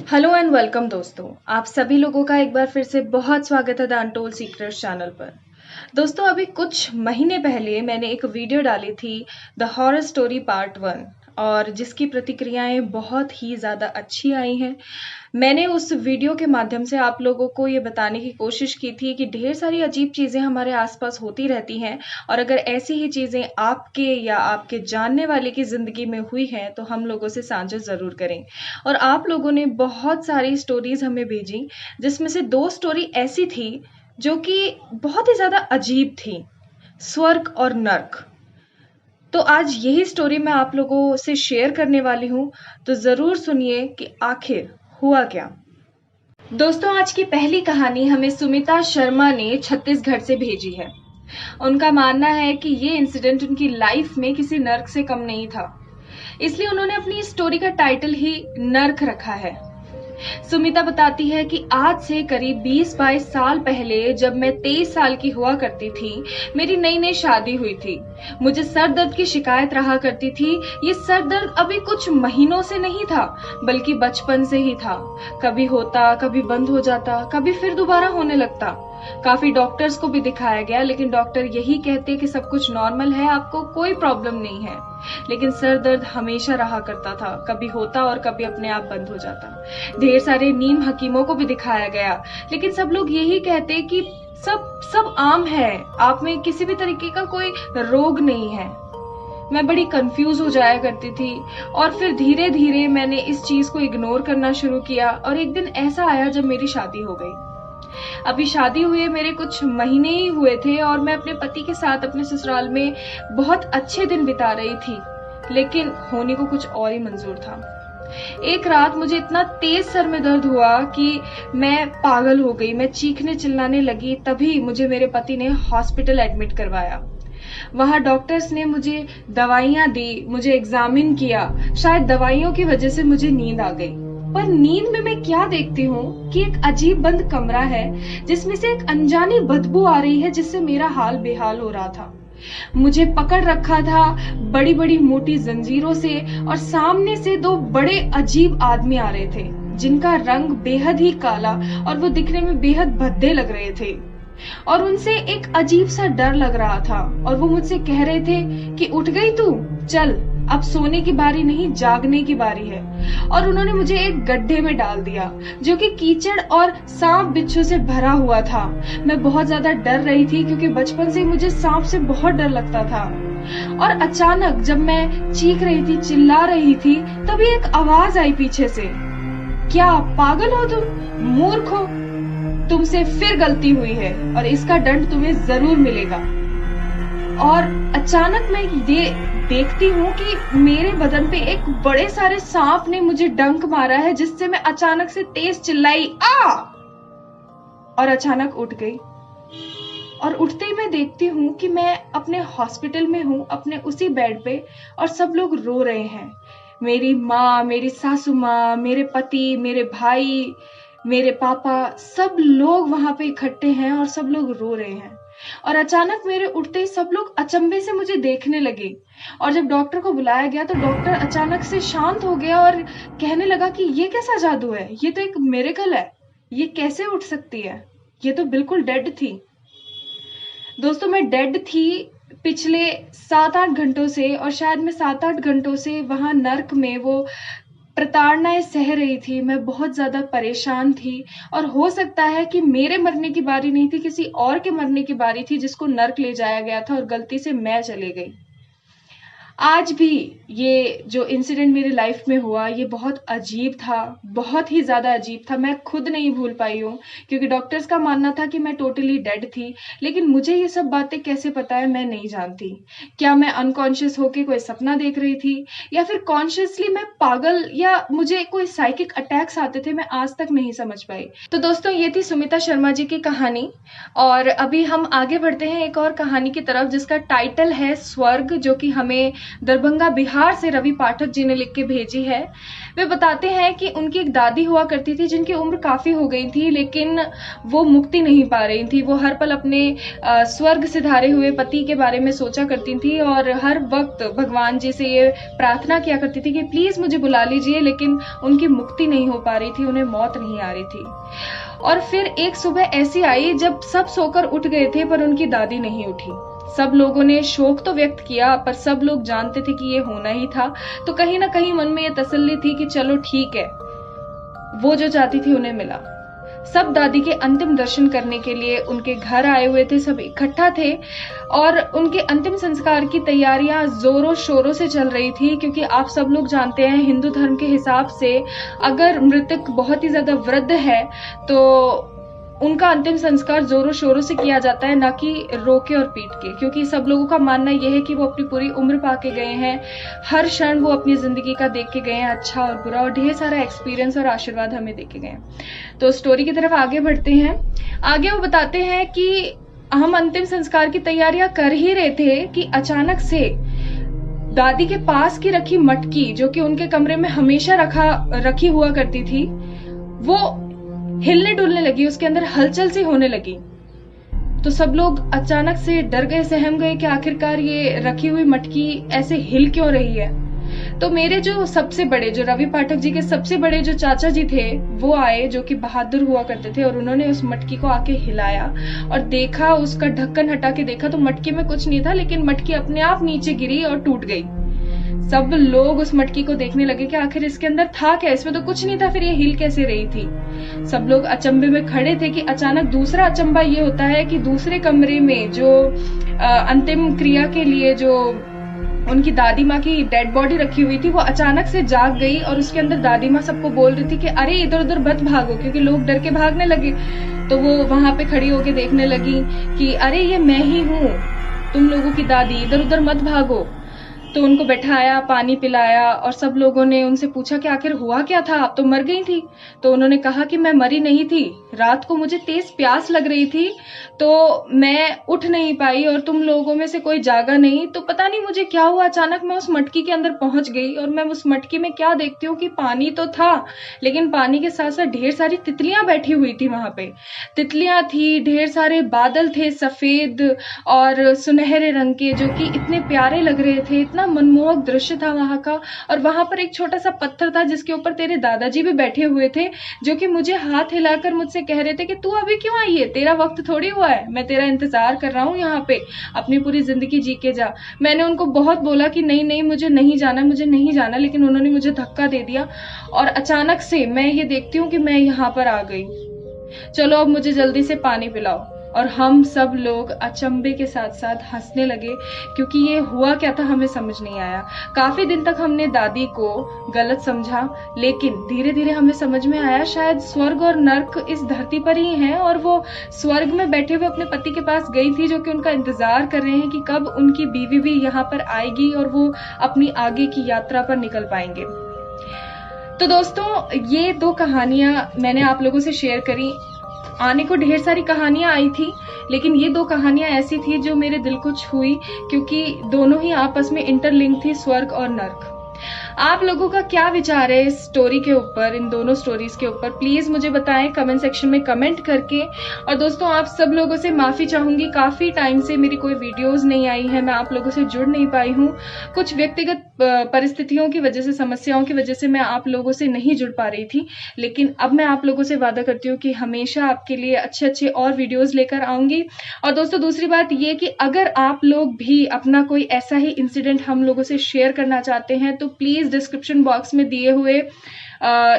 Hello and welcome दोस्तों। आप सभी लोगों का एक बार फिर से बहुत स्वागत है द अनटोल्ड सीक्रेट्स चैनल पर। दोस्तों, अभी कुछ महीने पहले मैंने एक वीडियो डाली थी द हॉरर स्टोरी पार्ट 1 और जिसकी प्रतिक्रियाएं बहुत ही ज़्यादा अच्छी आई हैं। मैंने उस वीडियो के माध्यम से आप लोगों को ये बताने की कोशिश की थी कि ढेर सारी अजीब चीज़ें हमारे आसपास होती रहती हैं और अगर ऐसी ही चीज़ें आपके या आपके जानने वाले की ज़िंदगी में हुई हैं तो हम लोगों से साझा ज़रूर करें। और आप लोगों ने बहुत सारी स्टोरीज़ हमें भेजी, जिसमें से 2 स्टोरी ऐसी थी जो कि बहुत ही ज़्यादा अजीब थी, स्वर्ग और नर्क। तो आज यही स्टोरी मैं आप लोगों से शेयर करने वाली हूँ, तो ज़रूर सुनिए कि आखिर हुआ क्या। दोस्तों, आज की पहली कहानी हमें सुमिता शर्मा ने छत्तीसगढ़ से भेजी है। उनका मानना है कि ये इंसिडेंट उनकी लाइफ में किसी नर्क से कम नहीं था, इसलिए उन्होंने अपनी स्टोरी का टाइटल ही नर्क रखा है। सुमिता बताती है कि आज से करीब 20-22 साल पहले जब मैं 23 साल की हुआ करती थी, मेरी नई नई शादी हुई थी। मुझे सर दर्द की शिकायत रहा करती थी। ये सर दर्द अभी कुछ महीनों से नहीं था, बल्कि बचपन से ही था। कभी होता, कभी बंद हो जाता, कभी फिर दोबारा होने लगता। काफी डॉक्टर्स को भी दिखाया गया, लेकिन डॉक्टर यही कहते कि सब कुछ नॉर्मल है, आपको कोई प्रॉब्लम नहीं है। लेकिन सर दर्द हमेशा रहा करता था, कभी होता और कभी अपने आप बंद हो जाता। ढेर सारे नीम हकीमों को भी दिखाया गया, लेकिन सब लोग यही कहते कि सब आम है, आप में किसी भी तरीके का कोई रोग नहीं है। मैं बड़ी कंफ्यूज हो जाया करती थी और फिर धीरे धीरे मैंने इस चीज को इग्नोर करना शुरू किया और एक दिन ऐसा आया जब मेरी शादी हो गई। अभी शादी हुए मेरे कुछ महीने ही हुए थे और मैं अपने पति के साथ अपने ससुराल में बहुत अच्छे दिन बिता रही थी, लेकिन होने को कुछ और ही मंजूर था। एक रात मुझे इतना तेज सर में दर्द हुआ कि मैं पागल हो गई। मैं चीखने चिल्लाने लगी। तभी मुझे मेरे पति ने हॉस्पिटल एडमिट करवाया। वहां डॉक्टर्स ने मुझे दवाइयां दी, मुझे एग्जामिन किया। शायद दवाइयों की वजह से मुझे नींद आ गई, पर नींद में मैं क्या देखती हूँ कि एक अजीब बंद कमरा है जिसमें से एक अनजानी बदबू आ रही है, जिससे मेरा हाल बेहाल हो रहा था। मुझे पकड़ रखा था बड़ी बड़ी मोटी जंजीरों से और सामने से 2 बड़े अजीब आदमी आ रहे थे, जिनका रंग बेहद ही काला और वो दिखने में बेहद भद्दे लग रहे थे और उनसे एक अजीब सा डर लग रहा था। और वो मुझसे कह रहे थे कि उठ गई तू, चल अब सोने की बारी नहीं, जागने की बारी है। और उन्होंने मुझे एक गड्ढे में डाल दिया जो कि कीचड़ और सांप बिच्छू से भरा हुआ था। मैं बहुत ज्यादा डर रही थी क्योंकि बचपन से मुझे सांप से बहुत डर लगता था। और अचानक जब मैं चीख रही थी, चिल्ला रही थी, तभी एक आवाज आई पीछे से, क्या पागल हो तुम, मूर्ख हो, तुमसे फिर गलती हुई है और इसका दंड तुम्हें जरूर मिलेगा। और अचानक मैं ये देखती हूँ कि मेरे बदन पे एक बड़े सारे सांप ने मुझे डंक मारा है, जिससे मैं अचानक से तेज चिल्लाई आ, और अचानक उठ गई। और उठते ही मैं देखती हूँ कि मैं अपने हॉस्पिटल में हूँ, अपने उसी बेड पे, और सब लोग रो रहे हैं। मेरी माँ, मेरी सासू माँ, मेरे पति, मेरे भाई, मेरे पापा, सब लोग वहां पे इकट्ठे हैं और सब लोग रो रहे हैं। और अचानक मेरे उठते ही सब लोग अचंभे से मुझे देखने लगे। और जब डॉक्टर को बुलाया गया तो डॉक्टर अचानक से शांत हो गया और कहने लगा कि ये कैसा जादू है, ये तो एक मिरेकल है, ये कैसे उठ सकती है, ये तो बिल्कुल डेड थी। दोस्तों, मैं डेड थी पिछले 7-8 घंटों से, और शायद मैं 7-8 घंटों से वहां नर्क में वो प्रताड़नाएं सह रही थी। मैं बहुत ज्यादा परेशान थी और हो सकता है कि मेरे मरने की बारी नहीं थी, किसी और के मरने की बारी थी जिसको नर्क ले जाया गया था और गलती से मैं चले गई। आज भी ये जो इंसिडेंट मेरी लाइफ में हुआ, ये बहुत अजीब था, बहुत ही ज्यादा अजीब था। मैं खुद नहीं भूल पाई हूँ क्योंकि डॉक्टर्स का मानना था कि मैं टोटली डेड थी, लेकिन मुझे ये सब बातें कैसे पता है मैं नहीं जानती। क्या मैं अनकॉन्शियस होके कोई सपना देख रही थी या फिर कॉन्शियसली मैं पागल, या मुझे कोई साइकिक अटैक्स आते थे, मैं आज तक नहीं समझ पाई। तो दोस्तों, ये थी सुमिता शर्मा जी की कहानी और अभी हम आगे बढ़ते हैं एक और कहानी की तरफ जिसका टाइटल है स्वर्ग, जो कि हमें दरभंगा बिहार से रवि पाठक जी ने लिख के भेजी है। वे बताते हैं कि उनकी एक दादी हुआ करती थी जिनकी उम्र काफी हो गई थी, लेकिन वो मुक्ति नहीं पा रही थी। वो हर पल अपने स्वर्ग से धारे हुए पति के बारे में सोचा करती थी और हर वक्त भगवान जी से ये प्रार्थना किया करती थी कि प्लीज मुझे बुला लीजिए, लेकिन उनकी मुक्ति नहीं हो पा रही थी, उन्हें मौत नहीं आ रही थी। और फिर एक सुबह ऐसी आई जब सब सोकर उठ गए थे पर उनकी दादी नहीं उठी। सब लोगों ने शोक तो व्यक्त किया पर सब लोग जानते थे कि ये होना ही था, तो कहीं ना कहीं मन में ये तसल्ली थी कि चलो ठीक है, वो जो चाहती थी उन्हें मिला। सब दादी के अंतिम दर्शन करने के लिए उनके घर आए हुए थे, सब इकट्ठा थे और उनके अंतिम संस्कार की तैयारियां जोरों शोरों से चल रही थी, क्योंकि आप सब लोग जानते हैं हिंदू धर्म के हिसाब से अगर मृतक बहुत ही ज्यादा वृद्ध है तो उनका अंतिम संस्कार जोरों शोरों से किया जाता है, ना कि रोके और पीट के, क्योंकि सब लोगों का मानना यह है कि वो अपनी पूरी उम्र पाके गए हैं, हर क्षण वो अपनी जिंदगी का देख के गए हैं, अच्छा और बुरा, और ढेर सारा एक्सपीरियंस और आशीर्वाद हमें देख के गए हैं। तो स्टोरी की तरफ आगे बढ़ते हैं। आगे वो बताते हैं कि हम अंतिम संस्कार की तैयारियां कर ही रहे थे कि अचानक से दादी के पास की रखी मटकी, जो कि उनके कमरे में हमेशा रखी हुआ करती थी, वो हिलने डुलने लगी, उसके अंदर हलचल सी होने लगी। तो सब लोग अचानक से डर गए, सहम गए कि आखिरकार ये रखी हुई मटकी ऐसे हिल क्यों रही है। तो मेरे जो सबसे बड़े, जो रवि पाठक जी के सबसे बड़े जो चाचा जी थे, वो आए, जो कि बहादुर हुआ करते थे, और उन्होंने उस मटकी को आके हिलाया और देखा, उसका ढक्कन हटा के देखा तो मटकी में कुछ नहीं था, लेकिन मटकी अपने आप नीचे गिरी और टूट गई। सब लोग उस मटकी को देखने लगे कि आखिर इसके अंदर था क्या, इसमें तो कुछ नहीं था, फिर ये हिल कैसे रही थी। सब लोग अचंभे में खड़े थे कि अचानक दूसरा अचंभा ये होता है कि दूसरे कमरे में जो अंतिम क्रिया के लिए जो उनकी दादी माँ की डेड बॉडी रखी हुई थी, वो अचानक से जाग गई और उसके अंदर दादी माँ सबको बोल रही थी कि अरे इधर उधर मत भागो, क्योंकि लोग डर के भागने लगे। तो वो वहां पे खड़ी होके देखने लगी कि अरे ये मैं ही हूँ, तुम लोगों की दादी, इधर उधर मत भागो। तो उनको बैठाया, पानी पिलाया और सब लोगों ने उनसे पूछा कि आखिर हुआ क्या था, आप तो मर गई थी। तो उन्होंने कहा कि मैं मरी नहीं थी, रात को मुझे तेज प्यास लग रही थी तो मैं उठ नहीं पाई और तुम लोगों में से कोई जागा नहीं, तो पता नहीं मुझे क्या हुआ, अचानक मैं उस मटकी के अंदर पहुंच गई और मैं उस मटकी में क्या देखती हूँ कि पानी तो था, लेकिन पानी के साथ साथ ढेर सारी तितलियां बैठी हुई थी। वहां पे तितलियां थी, ढेर सारे बादल थे सफेद और सुनहरे रंग के, जो कि इतने प्यारे लग रहे थे, इतना मनमोहक दृश्य था वहां का। और वहां पर एक छोटा सा पत्थर था जिसके ऊपर तेरे दादाजी भी बैठे हुए थे, जो कि मुझे हाथ हिलाकर मुझसे कह रहे थे कि तू अभी क्यों आई है, तेरा वक्त थोड़ी हुआ है, मैं तेरा इंतजार कर रहा हूँ यहाँ पे, अपनी पूरी जिंदगी जी के जा। मैंने उनको बहुत बोला कि नहीं नहीं मुझे नहीं जाना, मुझे नहीं जाना, लेकिन उन्होंने मुझे धक्का दे दिया और अचानक से मैं ये देखती हूँ कि मैं यहाँ पर आ गई। चलो अब मुझे जल्दी से पानी पिलाओ। और हम सब लोग अचंभे के साथ साथ हंसने लगे, क्योंकि ये हुआ क्या था हमें समझ नहीं आया। काफी दिन तक हमने दादी को गलत समझा, लेकिन धीरे धीरे हमें समझ में आया शायद स्वर्ग और नर्क इस धरती पर ही हैं, और वो स्वर्ग में बैठे हुए अपने पति के पास गई थी, जो कि उनका इंतजार कर रहे हैं कि कब उनकी बीवी भी यहाँ पर आएगी और वो अपनी आगे की यात्रा पर निकल पाएंगे। तो दोस्तों, ये दो कहानियां मैंने आप लोगों से शेयर करी। आने को ढेर सारी कहानियां आई थी, लेकिन ये दो कहानियां ऐसी थी जो मेरे दिल को छुई, क्योंकि दोनों ही आपस में इंटरलिंक थी, स्वर्ग और नर्क। आप लोगों का क्या विचार है इस स्टोरी के ऊपर, इन दोनों स्टोरीज के ऊपर, प्लीज मुझे बताएं कमेंट सेक्शन में कमेंट करके। और दोस्तों, आप सब लोगों से माफी चाहूंगी, काफी टाइम से मेरी कोई वीडियोस नहीं आई है, मैं आप लोगों से जुड़ नहीं पाई हूँ। कुछ व्यक्तिगत परिस्थितियों की वजह से, समस्याओं की वजह से मैं आप लोगों से नहीं जुड़ पा रही थी, लेकिन अब मैं आप लोगों से वादा करती हूँ कि हमेशा आपके लिए अच्छे अच्छे और वीडियोज लेकर आऊंगी। और दोस्तों, दूसरी बात ये कि अगर आप लोग भी अपना कोई ऐसा ही इंसिडेंट हम लोगों से शेयर करना चाहते हैं तो प्लीज डिस्क्रिप्शन बॉक्स में दिए हुए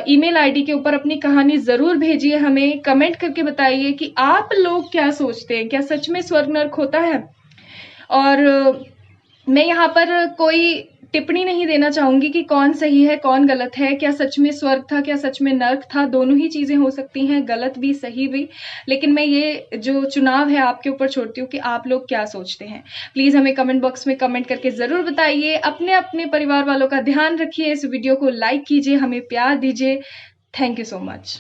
ईमेल आईडी के ऊपर अपनी कहानी जरूर भेजिए, हमें कमेंट करके बताइए कि आप लोग क्या सोचते हैं, क्या सच में स्वर्ग नर्क होता है। और मैं यहाँ पर कोई टिप्पणी नहीं देना चाहूंगी कि कौन सही है कौन गलत है, क्या सच में स्वर्ग था, क्या सच में नर्क था, दोनों ही चीजें हो सकती हैं, गलत भी सही भी। लेकिन मैं ये जो चुनाव है आपके ऊपर छोड़ती हूँ कि आप लोग क्या सोचते हैं। प्लीज हमें कमेंट बॉक्स में कमेंट करके जरूर बताइए। अपने अपने परिवार वालों का ध्यान रखिए, इस वीडियो को लाइक कीजिए, हमें प्यार दीजिए। Thank you so much.